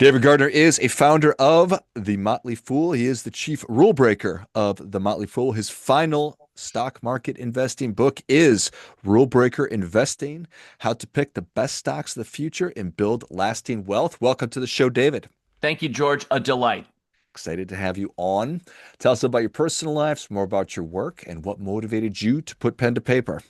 David Gardner is a founder of the Motley Fool. He is the chief rule breaker of the Motley Fool. His final stock market investing book is Rule Breaker Investing: How to Pick the Best Stocks of the Future and Build Lasting Wealth. Welcome to the show, David. Thank you, George. A delight. Excited to have you on. Tell us about your personal life, some more about your work, and what motivated you to put pen to paper.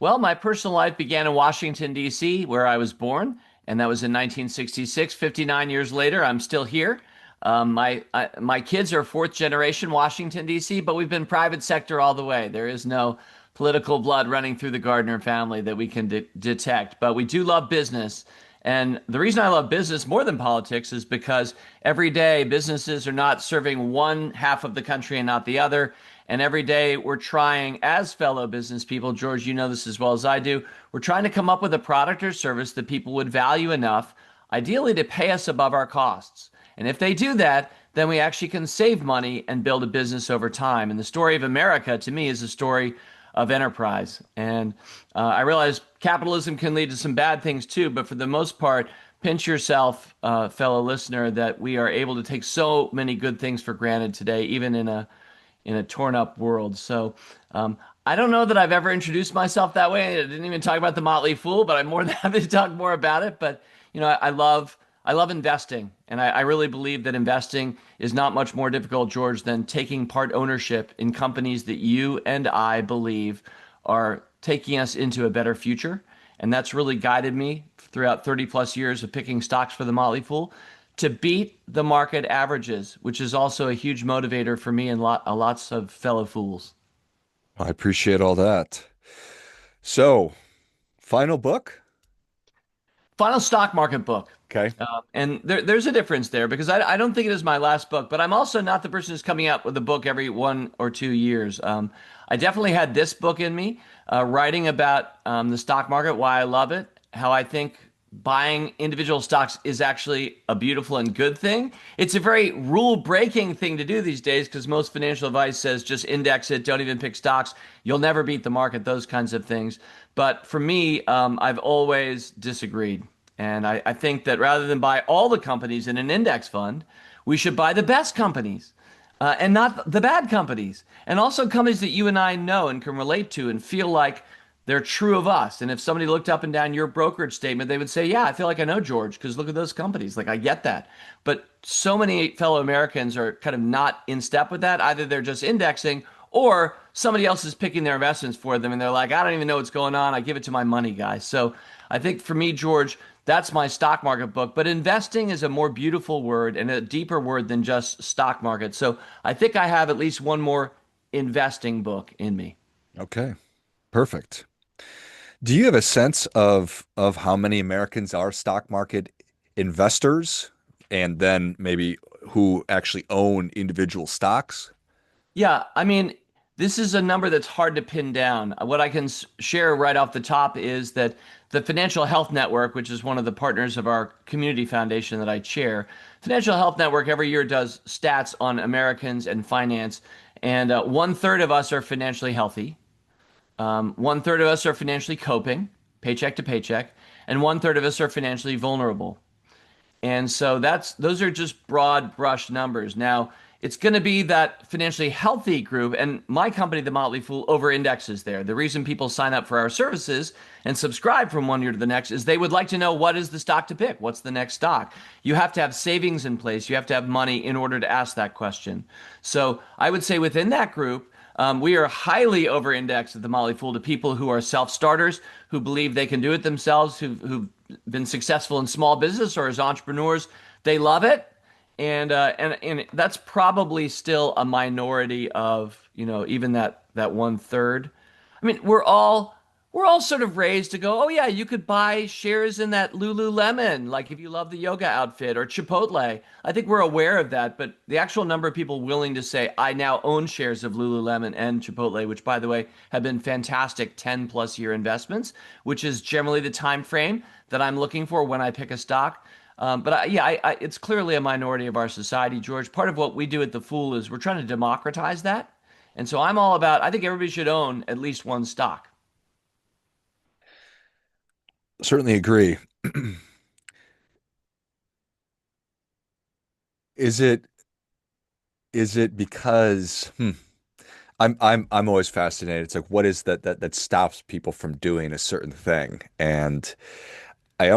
Well, my personal life began in Washington, D.C., where I was born, and that was in 1966. 59 years later, I'm still here. My kids are fourth generation Washington, D.C., but we've been private sector all the way. There is no political blood running through the Gardner family that we can detect, but we do love business. And the reason I love business more than politics is because every day businesses are not serving one half of the country and not the other. And every day we're trying, as fellow business people, George, you know this as well as I do, we're trying to come up with a product or service that people would value enough, ideally to pay us above our costs. And if they do that, then we actually can save money and build a business over time. And the story of America, to me, is a story of enterprise. And I realize capitalism can lead to some bad things too, but for the most part, pinch yourself, fellow listener, that we are able to take so many good things for granted today, even in a torn up world. So I don't know that I've ever introduced myself that way. I didn't even talk about the Motley Fool, but I'm more than happy to talk more about it. But I love investing, and I really believe that investing is not much more difficult, George, than taking part ownership in companies that you and I believe are taking us into a better future. And that's really guided me throughout 30 plus years of picking stocks for the Motley Fool to beat the market averages, which is also a huge motivator for me and lots of fellow fools. I appreciate all that. So, final book? Final stock market book. Okay. And there's a difference there because I don't think it is my last book, but I'm also not the person who's coming out with a book every 1 or 2 years. I definitely had this book in me, writing about the stock market, why I love it, how I think buying individual stocks is actually a beautiful and good thing. It's a very rule breaking thing to do these days because most financial advice says just index it, don't even pick stocks. You'll never beat the market, those kinds of things. But for me, I've always disagreed. And I think that rather than buy all the companies in an index fund, we should buy the best companies and not the bad companies. And also companies that you and I know and can relate to and feel like they're true of us. And if somebody looked up and down your brokerage statement, they would say, yeah, I feel like I know George because look at those companies. Like, I get that. But so many fellow Americans are kind of not in step with that. Either they're just indexing or somebody else is picking their investments for them and they're like, I don't even know what's going on. I give it to my money guy. So I think for me, George, that's my stock market book. But investing is a more beautiful word and a deeper word than just stock market. So I think I have at least one more investing book in me. Okay. Perfect. Do you have a sense of how many Americans are stock market investors and then maybe who actually own individual stocks? Yeah, I mean, this is a number that's hard to pin down. What I can share right off the top is that the Financial Health Network, which is one of the partners of our community foundation that I chair, Financial Health Network every year does stats on Americans and finance, and 1/3 of us are financially healthy. 1/3 of us are financially coping, paycheck to paycheck, and 1/3 of us are financially vulnerable. And so those are just broad brush numbers. Now, it's going to be that financially healthy group, and my company, The Motley Fool, over indexes there. The reason people sign up for our services and subscribe from one year to the next is they would like to know what is the stock to pick? What's the next stock? You have to have savings in place. You have to have money in order to ask that question. So I would say within that group, we are highly over indexed at the Motley Fool to people who are self starters, who believe they can do it themselves, who've been successful in small business or as entrepreneurs. They love it. And that's probably still a minority of, even that 1/3. I mean, we're all sort of raised to go, oh yeah, you could buy shares in that Lululemon, like if you love the yoga outfit or Chipotle. I think we're aware of that, but the actual number of people willing to say, I now own shares of Lululemon and Chipotle, which by the way have been fantastic 10 plus year investments, which is generally the time frame that I'm looking for when I pick a stock. But it's clearly a minority of our society, George. Part of what we do at The Fool is we're trying to democratize that. And so I'm all about, I think everybody should own at least one stock. Certainly agree. Is it because I'm always fascinated. It's like what is that stops people from doing a certain thing? And I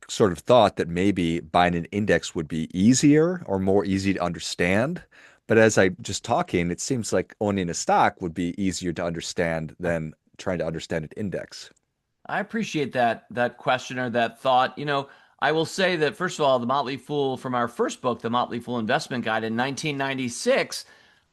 sort of thought that maybe buying an index would be easier or more easy to understand. But as I just talking, it seems like owning a stock would be easier to understand than trying to understand an index. I appreciate that question or that thought. I will say that first of all, the Motley Fool from our first book, The Motley Fool Investment Guide in 1996,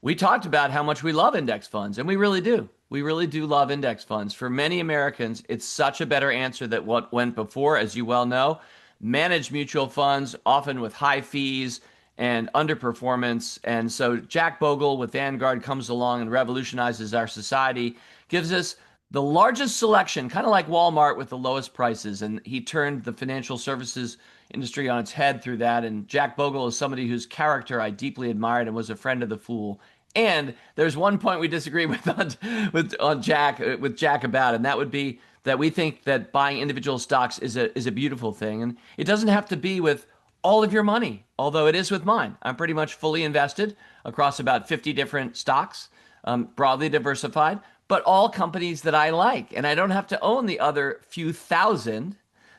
we talked about how much we love index funds, and we really do. We really do love index funds. For many Americans, it's such a better answer than what went before, as you well know. Managed mutual funds, often with high fees and underperformance. And so Jack Bogle with Vanguard comes along and revolutionizes our society, gives us the largest selection, kind of like Walmart with the lowest prices. And he turned the financial services industry on its head through that. And Jack Bogle is somebody whose character I deeply admired and was a friend of the Fool. And there's one point we disagree with Jack about, and that would be that we think that buying individual stocks is a beautiful thing, and it doesn't have to be with all of your money, although it is with mine. I'm pretty much fully invested across about 50 different stocks, broadly diversified, but all companies that I like. And I don't have to own the other few thousand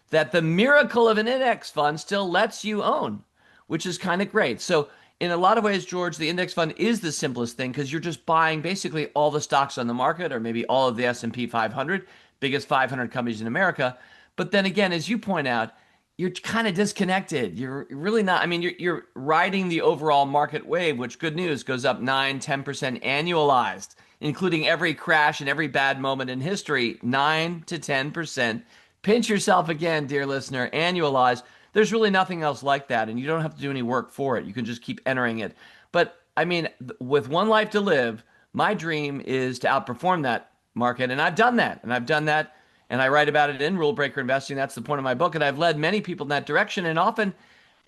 that the miracle of an index fund still lets you own, which is kind of great. So, in a lot of ways, George, the index fund is the simplest thing because you're just buying basically all the stocks on the market or maybe all of the S&P 500, biggest 500 companies in America. But then again, as you point out, you're kind of disconnected. You're really not. I mean, you're riding the overall market wave, which good news goes up 9, 10% annualized, including every crash and every bad moment in history, 9 to 10%. Pinch yourself again, dear listener, annualized. There's really nothing else like that, and you don't have to do any work for it. You can just keep entering it. But I mean, with one life to live, my dream is to outperform that market, and I've done that. And I've done that and I write about it in Rule Breaker Investing. That's the point of my book. And I've led many people in that direction. And often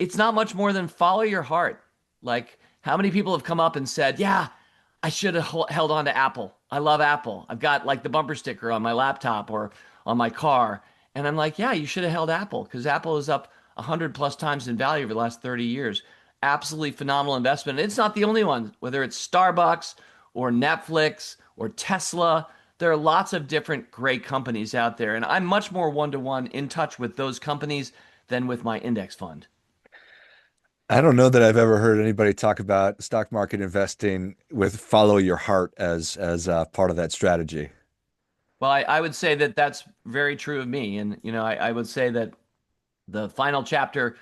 it's not much more than follow your heart. Like, how many people have come up and said, yeah, I should have held on to Apple. I love Apple. I've got like the bumper sticker on my laptop or on my car. And I'm like, yeah, you should have held Apple because Apple is up 100 plus times in value over the last 30 years. Absolutely phenomenal investment. And it's not the only one, whether it's Starbucks or Netflix or Tesla. There are lots of different great companies out there, and I'm much more one-to-one in touch with those companies than with my index fund. I don't know that I've ever heard anybody talk about stock market investing with follow your heart as part of that strategy. Well, I would say that that's very true of me, and I would say that the final chapter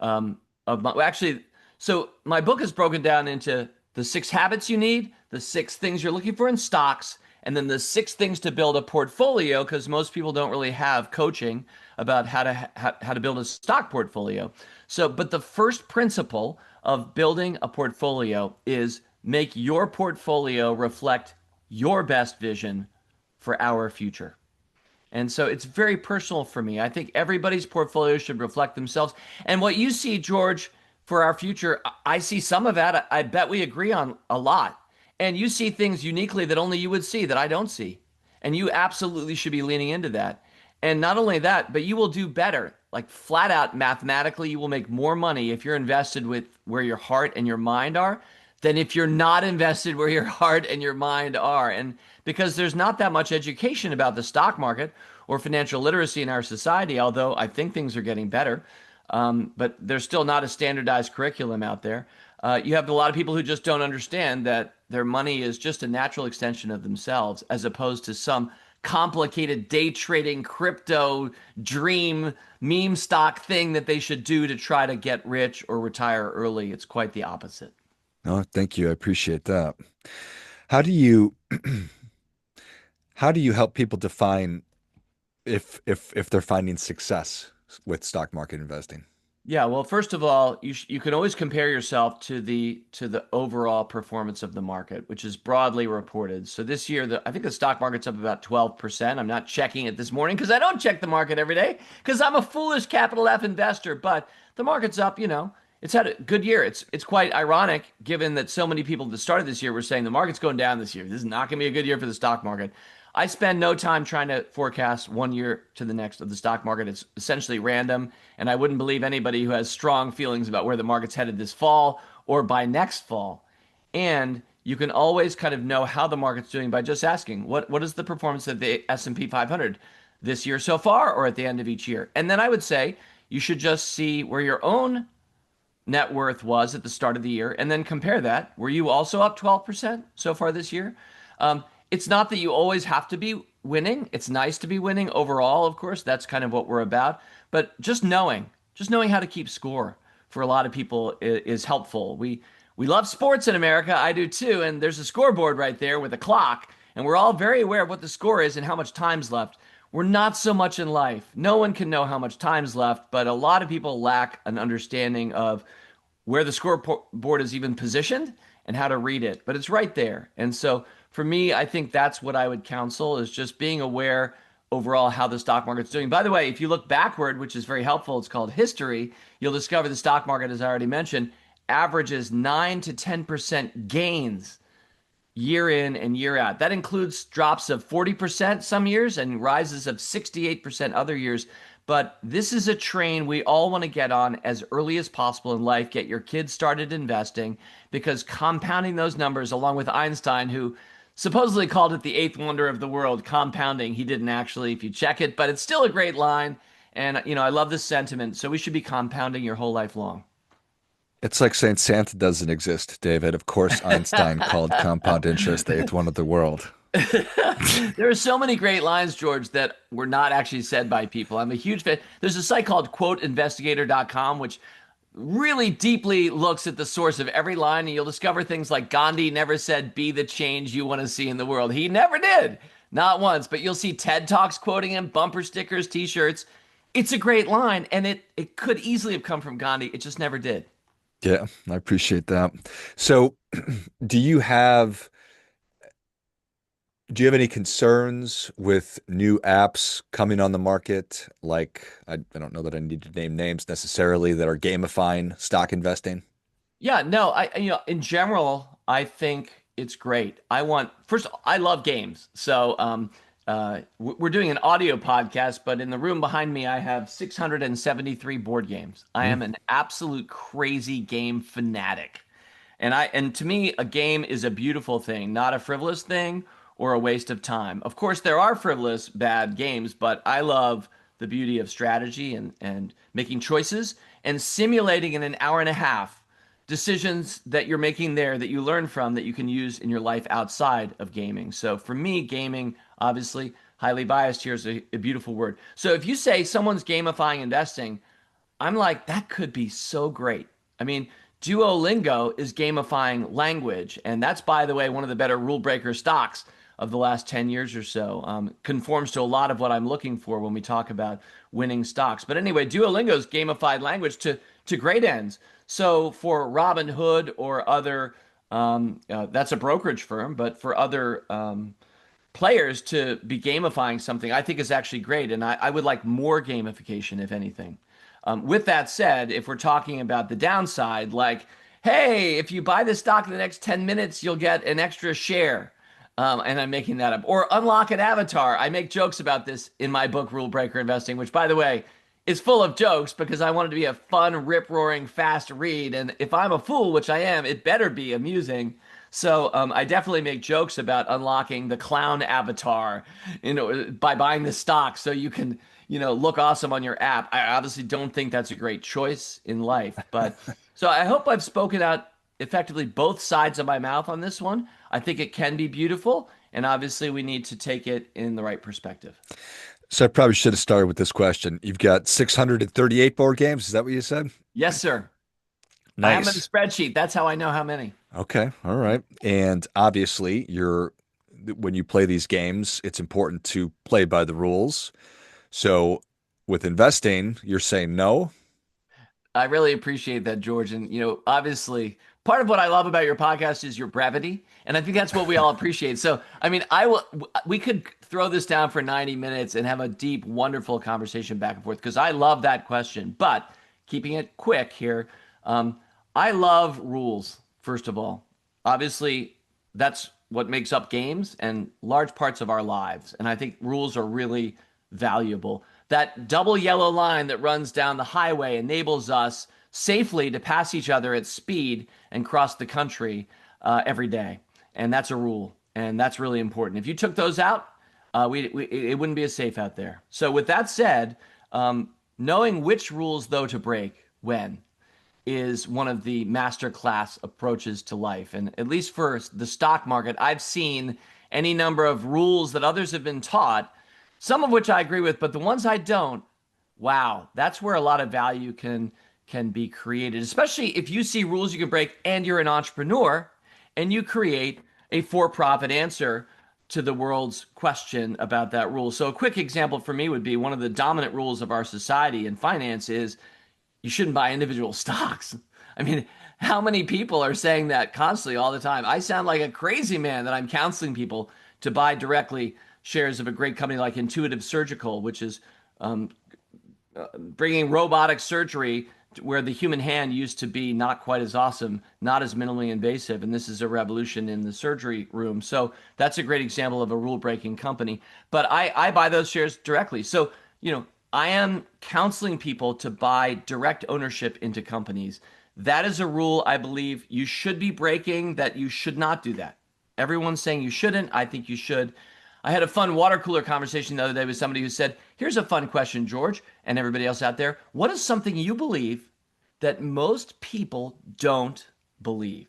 of my well, actually, so my book is broken down into the 6 habits you need, the 6 things you're looking for in stocks, and then the 6 things to build a portfolio because most people don't really have coaching about how to build a stock portfolio. So, but the first principle of building a portfolio is make your portfolio reflect your best vision for our future. And so it's very personal for me. I think everybody's portfolio should reflect themselves. And what you see, George, for our future, I see some of that. I bet we agree on a lot. And you see things uniquely that only you would see that I don't see. And you absolutely should be leaning into that. And not only that, but you will do better. Like flat out mathematically, you will make more money if you're invested with where your heart and your mind are than if you're not invested where your heart and your mind are. And because there's not that much education about the stock market or financial literacy in our society, although I think things are getting better, but there's still not a standardized curriculum out there. You have a lot of people who just don't understand that their money is just a natural extension of themselves as opposed to some complicated day trading crypto dream meme stock thing that they should do to try to get rich or retire early. It's quite the opposite. Oh, thank you. I appreciate that. How do you how do you help people define if they're finding success with stock market investing? Yeah, well, first of all, you can always compare yourself to the overall performance of the market, which is broadly reported. So this year, I think the stock market's up about 12%. I'm not checking it this morning because I don't check the market every day because I'm a foolish capital F investor. But the market's up, it's had a good year. It's quite ironic given that so many people that started this year were saying the market's going down this year. This is not going to be a good year for the stock market. I spend no time trying to forecast one year to the next of the stock market. It's essentially random, and I wouldn't believe anybody who has strong feelings about where the market's headed this fall or by next fall. And you can always kind of know how the market's doing by just asking, what is the performance of the S&P 500 this year so far or at the end of each year? And then I would say you should just see where your own net worth was at the start of the year, and then compare that. Were you also up 12% so far this year? It's not that you always have to be winning. It's nice to be winning overall, of course. That's kind of what we're about. But just knowing how to keep score for a lot of people is helpful. We love sports in America. I do too. And there's a scoreboard right there with a clock, and we're all very aware of what the score is and how much time's left. We're not so much in life. No one can know how much time's left, but a lot of people lack an understanding of where the scoreboard is even positioned and how to read it. But it's right there. And so for me, I think that's what I would counsel is just being aware overall how the stock market's doing. By the way, if you look backward, which is very helpful, it's called history, you'll discover the stock market, as I already mentioned, averages 9 to 10% gains year in and year out. That includes drops of 40% some years and rises of 68% other years. But this is a train we all want to get on as early as possible in life. Get your kids started investing because compounding those numbers, along with Einstein, who supposedly called it the eighth wonder of the world, compounding. He didn't actually, if you check it, but it's still a great line. And, I love this sentiment. So we should be compounding your whole life long. It's like saying Santa doesn't exist, David. Of course, Einstein called compound interest the eighth wonder of the world. There are so many great lines, George, that were not actually said by people. I'm a huge fan. There's a site called quoteinvestigator.com, which really deeply looks at the source of every line, and you'll discover things like Gandhi never said, be the change you want to see in the world. He never did, not once, but you'll see TED Talks quoting him, bumper stickers, t-shirts. It's a great line, and it could easily have come from Gandhi. It just never did. Yeah, I appreciate that. So, do you have do you have any concerns with new apps coming on the market? Like, I don't know that I need to name names necessarily that are gamifying stock investing. Yeah, no, in general, I think it's great. First, I love games. So, we're doing an audio podcast, but in the room behind me, I have 673 board games. I am an absolute crazy game fanatic. And to me, a game is a beautiful thing, not a frivolous thing or a waste of time. Of course, there are frivolous bad games, but I love the beauty of strategy and making choices and simulating in an hour and a half decisions that you're making there that you learn from that you can use in your life outside of gaming. So for me, gaming, obviously, highly biased here is a beautiful word. So if you say someone's gamifying investing, I'm like, that could be so great. I mean, Duolingo is gamifying language, and that's, by the way, one of the better rule breaker stocks of the last 10 years or so. Conforms to a lot of what I'm looking for when we talk about winning stocks. But anyway, Duolingo's gamified language to great ends. So for Robinhood or other, that's a brokerage firm, but for other players to be gamifying something, I think is actually great. And I would like more gamification, if anything. With that said, if we're talking about the downside, like, hey, if you buy this stock in the next 10 minutes, you'll get an extra share. And I'm making that up. Or unlock an avatar. I make jokes about this in my book, Rule Breaker Investing, which, by the way, is full of jokes because I want it to be a fun, rip-roaring, fast read. And if I'm a fool, which I am, it better be amusing. So I definitely make jokes about unlocking the clown avatar, by buying the stock so you can, look awesome on your app. I obviously don't think that's a great choice in life, but so I hope I've spoken out effectively both sides of my mouth on this one. I think it can be beautiful, and obviously we need to take it in the right perspective. So I probably should have started with this question. You've got 638 board games. Is that what you said? Yes, sir. I have them in a Nice. spreadsheet. That's how I know how many. Okay. All right. And obviously, when you play these games, it's important to play by the rules. So with investing, you're saying no. I really appreciate that, George. And, obviously, part of what I love about your podcast is your brevity. And I think that's what we all appreciate. So, I mean, we could throw this down for 90 minutes and have a deep, wonderful conversation back and forth because I love that question. But keeping it quick here, I love rules, first of all. Obviously, that's what makes up games and large parts of our lives. And I think rules are really valuable. That double yellow line that runs down the highway enables us safely to pass each other at speed and cross the country every day. And that's a rule. And that's really important. If you took those out, it wouldn't be as safe out there. So, with that said, knowing which rules, though, to break when is one of the masterclass approaches to life. And at least for the stock market, I've seen any number of rules that others have been taught, some of which I agree with, but the ones I don't, wow, that's where a lot of value can be created, especially if you see rules you can break and you're an entrepreneur and you create a for-profit answer to the world's question about that rule. So a quick example for me would be one of the dominant rules of our society in finance is you shouldn't buy individual stocks. I mean, how many people are saying that constantly all the time? I sound like a crazy man that I'm counseling people to buy directly shares of a great company like Intuitive Surgical, which is bringing robotic surgery where the human hand used to be not quite as awesome, not as minimally invasive, and this is a revolution in the surgery room. So that's a great example of a rule-breaking company. But I buy those shares directly. So, I am counseling people to buy direct ownership into companies. That is a rule I believe you should be breaking, that you should not do that. Everyone's saying you shouldn't. I think you should. I had a fun water cooler conversation the other day with somebody who said, here's a fun question, George, and everybody else out there. What is something you believe that most people don't believe?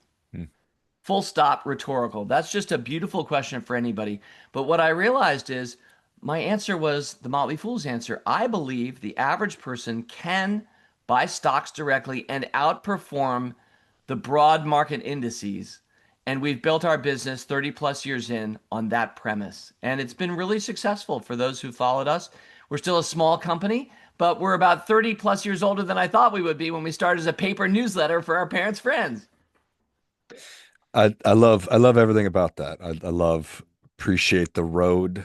Full stop, rhetorical. That's just a beautiful question for anybody. But what I realized is my answer was the Motley Fool's answer. I believe the average person can buy stocks directly and outperform the broad market indices. And we've built our business 30 plus years in on that premise. And it's been really successful for those who followed us. We're still a small company, but we're about 30 plus years older than I thought we would be when we started as a paper newsletter for our parents' friends. I love everything about that. I love appreciate the road,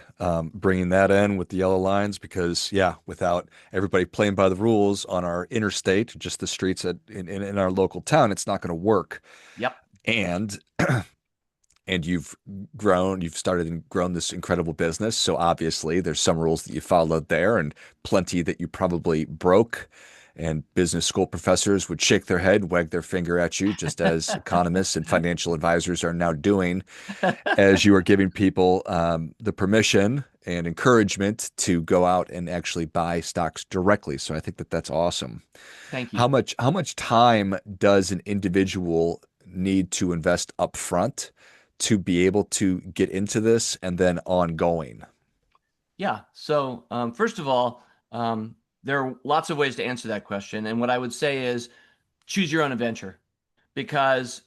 bringing that in with the yellow lines because yeah, without everybody playing by the rules on our interstate, just the streets in our local town, it's not going to work. Yep. And and you've started and grown this incredible business. So obviously there's some rules that you followed there and plenty that you probably broke. And business school professors would shake their head, wag their finger at you, just as economists and financial advisors are now doing, as you are giving people the permission and encouragement to go out and actually buy stocks directly. So I think that that's awesome. Thank you. How much time does an individual need to invest upfront to be able to get into this and then ongoing? Yeah. So, first of all, there are lots of ways to answer that question. And what I would say is choose your own adventure. Because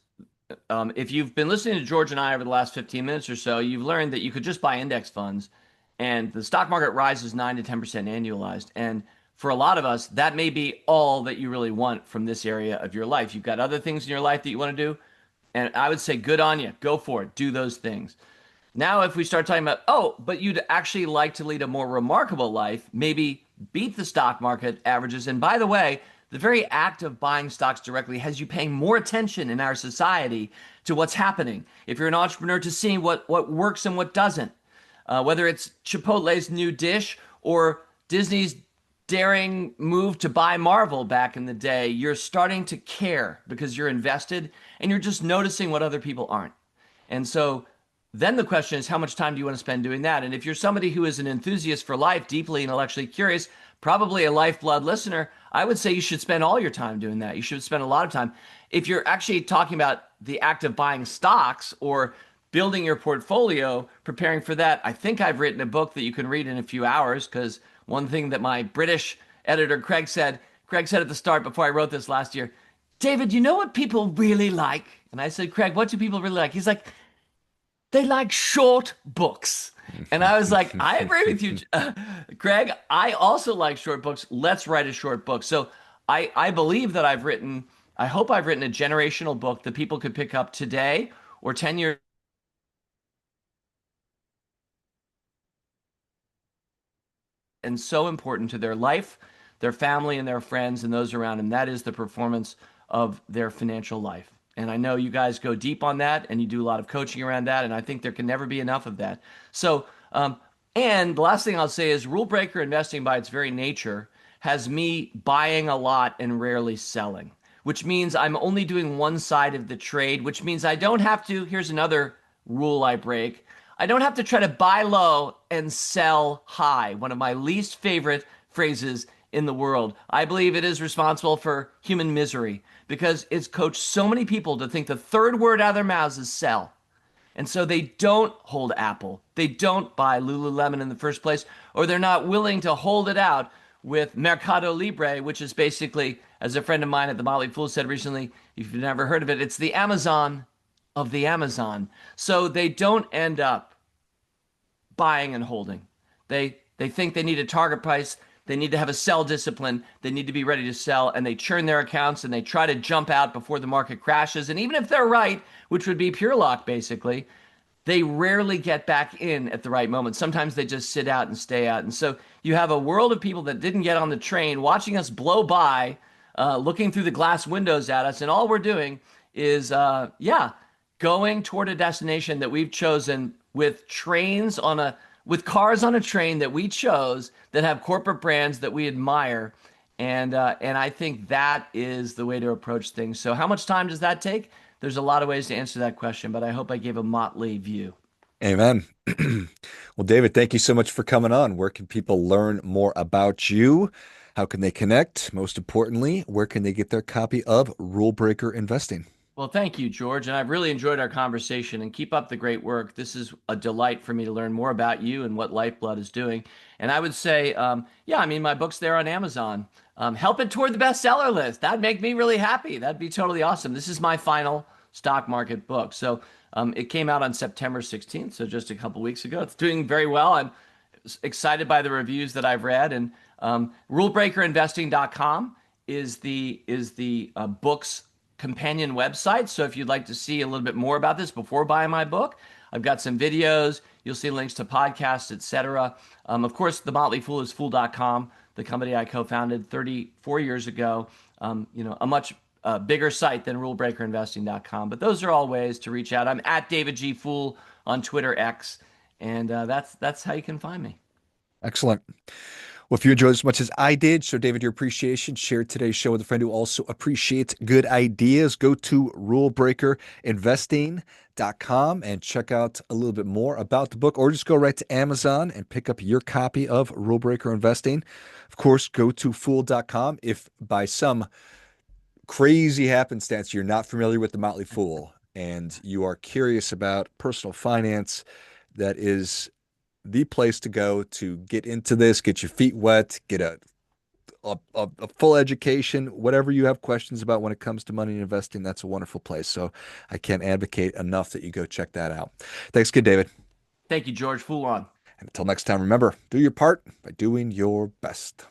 if you've been listening to George and I over the last 15 minutes or so, you've learned that you could just buy index funds and the stock market rises 9 to 10% annualized. And for a lot of us, that may be all that you really want from this area of your life. You've got other things in your life that you want to do. And I would say, good on you. Go for it. Do those things. Now, if we start talking about, oh, but you'd actually like to lead a more remarkable life, maybe beat the stock market averages. And by the way, the very act of buying stocks directly has you paying more attention in our society to what's happening. If you're an entrepreneur, to seeing what works and what doesn't, whether it's Chipotle's new dish or Disney's daring move to buy Marvel back in the day, you're starting to care because you're invested and you're just noticing what other people aren't. And so then the question is, how much time do you want to spend doing that? And if you're somebody who is an enthusiast for life, deeply intellectually curious, probably a LifeBlood listener, I would say you should spend all your time doing that. You should spend a lot of time. If you're actually talking about the act of buying stocks or building your portfolio, preparing for that, I think I've written a book that you can read in a few hours, because one thing that my British editor, Craig said at the start before I wrote this last year, David, you know what people really like? And I said, Craig, what do people really like? He's like, they like short books. And I was like, I agree with you, Craig. I also like short books. Let's write a short book. So I believe that I hope I've written a generational book that people could pick up today or 10 years and so important to their life, their family, and their friends and those around them. That is the performance of their financial life. And I know you guys go deep on that and you do a lot of coaching around that. And I think there can never be enough of that. So, and the last thing I'll say is rule breaker investing by its very nature has me buying a lot and rarely selling, which means I'm only doing one side of the trade, which means I don't have to. Here's another rule I break. I don't have to try to buy low and sell high. One of my least favorite phrases in the world. I believe it is responsible for human misery because it's coached so many people to think the third word out of their mouths is sell. And so they don't hold Apple. They don't buy Lululemon in the first place, or they're not willing to hold it out with Mercado Libre, which is basically, as a friend of mine at the Motley Fool said recently, if you've never heard of it, it's the Amazon of the Amazon. So they don't end up buying and holding. They think they need a target price. They need to have a sell discipline. They need to be ready to sell, and they churn their accounts and they try to jump out before the market crashes. And even if they're right, which would be pure luck basically, they rarely get back in at the right moment. Sometimes they just sit out and stay out. And so you have a world of people that didn't get on the train watching us blow by, looking through the glass windows at us, and all we're doing is, going toward a destination that we've chosen with cars on a train that we chose that have corporate brands that we admire. And I think that is the way to approach things. So how much time does that take? There's a lot of ways to answer that question, but I hope I gave a motley view. Amen. Well, David, thank you so much for coming on. Where can people learn more about you? How can they connect? Most importantly, where can they get their copy of Rule Breaker Investing? Well, thank you, George. And I've really enjoyed our conversation and keep up the great work. This is a delight for me to learn more about you and what LifeBlood is doing. And I would say, my book's there on Amazon. Help it toward the bestseller list. That'd make me really happy. That'd be totally awesome. This is my final stock market book. So it came out on September 16th, so just a couple weeks ago. It's doing very well. I'm excited by the reviews that I've read. And rulebreakerinvesting.com is the book's companion website. So if you'd like to see a little bit more about this before buying my book, I've got some videos. You'll see links to podcasts, etc. Of course, the Motley Fool is fool.com, the company I co-founded 34 years ago. A much bigger site than rulebreakerinvesting.com. But those are all ways to reach out. I'm at David G. Fool on Twitter X, and that's how you can find me. Excellent. Well, if you enjoyed as much as I did, show David your appreciation. Share today's show with a friend who also appreciates good ideas. Go to rulebreakerinvesting.com and check out a little bit more about the book, or just go right to Amazon and pick up your copy of Rule Breaker Investing. Of course, go to fool.com if by some crazy happenstance you're not familiar with the Motley Fool and you are curious about personal finance. That is the place to go to get into this, get your feet wet, get a full education, whatever you have questions about when it comes to money and investing. That's a wonderful place. So I can't advocate enough that you go check that out. Thanks again, David. Thank you, George. Fool on. And until next time, remember, do your part by doing your best.